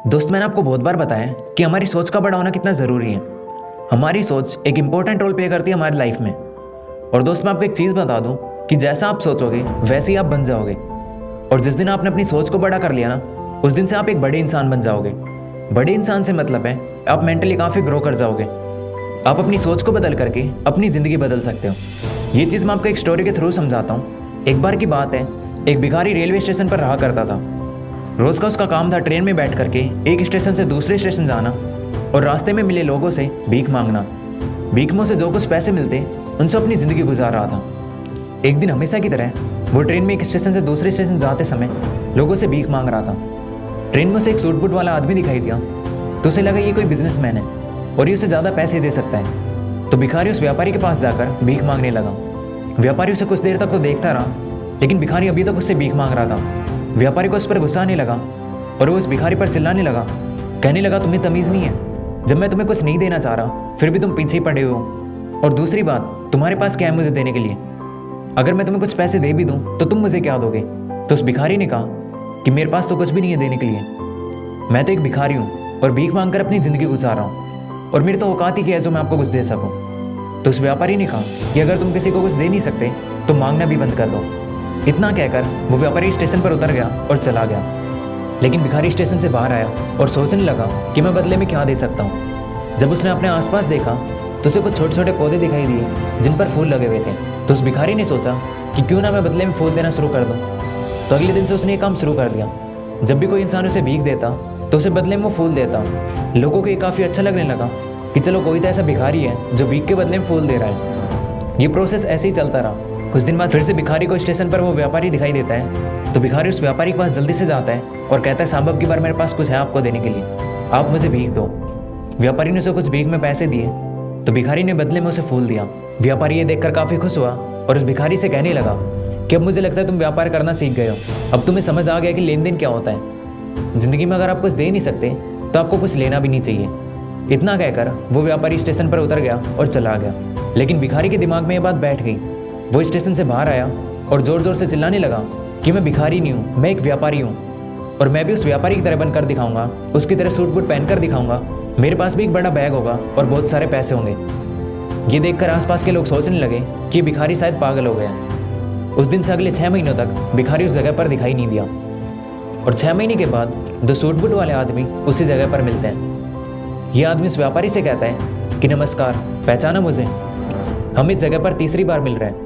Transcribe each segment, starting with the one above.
दोस्त मैंने आपको बहुत बार बताया कि हमारी सोच का बड़ा होना कितना ज़रूरी है। हमारी सोच एक इंपॉर्टेंट रोल प्ले करती है हमारी लाइफ में। और दोस्त मैं आपको एक चीज़ बता दूं कि जैसा आप सोचोगे वैसे ही आप बन जाओगे। और जिस दिन आपने अपनी सोच को बड़ा कर लिया ना, उस दिन से आप एक बड़े इंसान बन जाओगे। बड़े इंसान से मतलब है आप मेंटली काफ़ी ग्रो कर जाओगे। आप अपनी सोच को बदल करके अपनी ज़िंदगी बदल सकते हो। ये चीज़ मैं आपको एक स्टोरी के थ्रू समझाता हूँ। एक बार की बात है, एक भिखारी रेलवे स्टेशन पर रहा करता था। रोज़ का उसका काम था ट्रेन में बैठ करके एक स्टेशन से दूसरे स्टेशन जाना और रास्ते में मिले लोगों से भीख मांगना। भीख में से जो कुछ पैसे मिलते उनसे अपनी ज़िंदगी गुजार रहा था। एक दिन हमेशा की तरह वो ट्रेन में एक स्टेशन से दूसरे स्टेशन जाते समय लोगों से भीख मांग रहा था। ट्रेन में उसे एक सूट बूट वाला आदमी दिखाई दिया तो उसे लगा ये कोई बिजनेसमैन है और ये उसे ज़्यादा पैसे दे सकता है। तो भिखारी उस व्यापारी के पास जाकर भीख मांगने लगा। व्यापारी उसे कुछ देर तक तो देखता रहा, लेकिन भिखारी अभी तक उससे भीख मांग रहा था। व्यापारी को उस पर गुस्सा आने लगा और वो उस भिखारी पर चिल्लाने लगा, कहने लगा तुम्हें तमीज़ नहीं है, जब मैं तुम्हें कुछ नहीं देना चाह रहा फिर भी तुम पीछे ही पड़े हो। और दूसरी बात, तुम्हारे पास क्या है मुझे देने के लिए? अगर मैं तुम्हें कुछ पैसे दे भी दूं तो तुम मुझे क्या दोगे? तो उस भिखारी ने कहा कि मेरे पास तो कुछ भी नहीं है देने के लिए, मैं तो एक भिखारी हूँ और भीख मांग कर अपनी ज़िंदगी गुजार रहा हूँ और मेरी तो औकात ही क्या है जो मैं आपको कुछ दे सकूँ। तो उस व्यापारी ने कहा कि अगर तुम किसी को कुछ दे नहीं सकते तो मांगना भी बंद कर दो। इतना कहकर वो व्यापारी स्टेशन पर उतर गया और चला गया। लेकिन भिखारी स्टेशन से बाहर आया और सोचने लगा कि मैं बदले में क्या दे सकता हूँ। जब उसने अपने आसपास देखा तो उसे कुछ छोटे छोटे पौधे दिखाई दिए जिन पर फूल लगे हुए थे। तो उस भिखारी ने सोचा कि क्यों ना मैं बदले में फूल देना शुरू कर दूँ। तो अगले दिन से उसने ये काम शुरू कर दिया। जब भी कोई इंसान उसे भीख देता तो उसे बदले में वो फूल देता। लोगों को ये काफ़ी अच्छा लगने लगा कि चलो कोई तो ऐसा भिखारी है जो भीख के बदले में फूल दे रहा है। ये प्रोसेस ऐसे ही चलता रहा। कुछ दिन बाद फिर से भिखारी को स्टेशन पर वो व्यापारी दिखाई देता है। तो भिखारी उस व्यापारी के पास जल्दी से जाता है और कहता है साहब अब की बार मेरे पास कुछ है आपको देने के लिए, आप मुझे भीख दो। व्यापारी ने उसे कुछ भीख में पैसे दिए तो भिखारी ने बदले में उसे फूल दिया। व्यापारी ये देखकर काफ़ी खुश हुआ और उस भिखारी से कहने लगा कि अब मुझे लगता है तुम व्यापार करना सीख गए हो, अब तुम्हें समझ आ गया कि लेन देन क्या होता है। ज़िंदगी में अगर आप कुछ दे नहीं सकते तो आपको कुछ लेना भी नहीं चाहिए। इतना कहकर वो व्यापारी स्टेशन पर उतर गया और चला गया। लेकिन भिखारी के दिमाग में ये बात बैठ गई। वो स्टेशन से बाहर आया और ज़ोर ज़ोर से चिल्लाने लगा कि मैं भिखारी नहीं हूँ, मैं एक व्यापारी हूँ और मैं भी उस व्यापारी की तरह बनकर दिखाऊंगा, उसकी तरह सूट बूट पहनकर दिखाऊंगा। मेरे पास भी एक बड़ा बैग होगा और बहुत सारे पैसे होंगे। ये देखकर आसपास के लोग सोचने लगे कि ये भिखारी शायद पागल हो गया। उस दिन से अगले 6 महीनों तक भिखारी उस जगह पर दिखाई नहीं दिया। और 6 महीने के बाद 2 सूट बूट वाले आदमी उसी जगह पर मिलते हैं। ये आदमी उस व्यापारी से कहता है कि नमस्कार, पहचाना मुझे? हम इस जगह पर तीसरी बार मिल रहे हैं।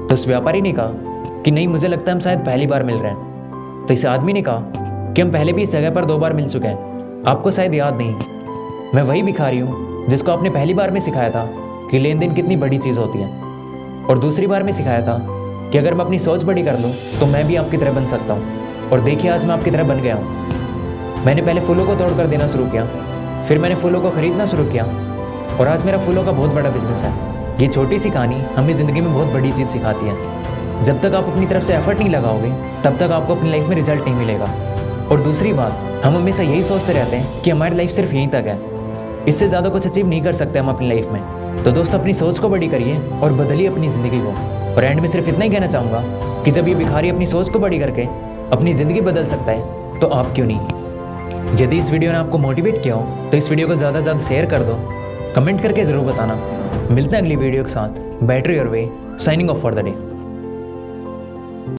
तो उस व्यापारी ने कहा कि नहीं, मुझे लगता है हम शायद पहली बार मिल रहे हैं। तो इस आदमी ने कहा कि हम पहले भी इस जगह पर 2 बार मिल चुके हैं, आपको शायद याद नहीं। मैं वही भिखारी हूँ जिसको आपने पहली बार में सिखाया था कि लेन देन कितनी बड़ी चीज़ होती है, और दूसरी बार में सिखाया था कि अगर मैं अपनी सोच बड़ी कर लूँ तो मैं भी आपकी तरह बन सकता हूँ। और देखिए आज मैं आपकी तरह बन गया हूँ। मैंने पहले फूलों को तोड़ कर देना शुरू किया, फिर मैंने फूलों को खरीदना शुरू किया और आज मेरा फूलों का बहुत बड़ा बिजनेस है। ये छोटी सी कहानी हमें ज़िंदगी में बहुत बड़ी चीज़ सिखाती है। जब तक आप अपनी तरफ से एफर्ट नहीं लगाओगे तब तक आपको अपनी लाइफ में रिजल्ट नहीं मिलेगा। और दूसरी बात, हम हमेशा यही सोचते रहते हैं कि हमारी लाइफ सिर्फ यहीं तक है, इससे ज़्यादा कुछ अचीव नहीं कर सकते हम अपनी लाइफ में। तो दोस्तों अपनी सोच को बड़ी करिए और बदलिए अपनी ज़िंदगी को। और एंड में सिर्फ इतना ही कहना चाहूँगा कि जब ये भिखारी अपनी सोच को बड़ी करके अपनी ज़िंदगी बदल सकता है तो आप क्यों नहीं। यदि इस वीडियो ने आपको मोटिवेट किया हो तो इस वीडियो को ज़्यादा से ज़्यादा शेयर कर दो, कमेंट करके ज़रूर बताना। मिलते हैं अगली वीडियो के साथ। बैटरी और वे signing off for the day.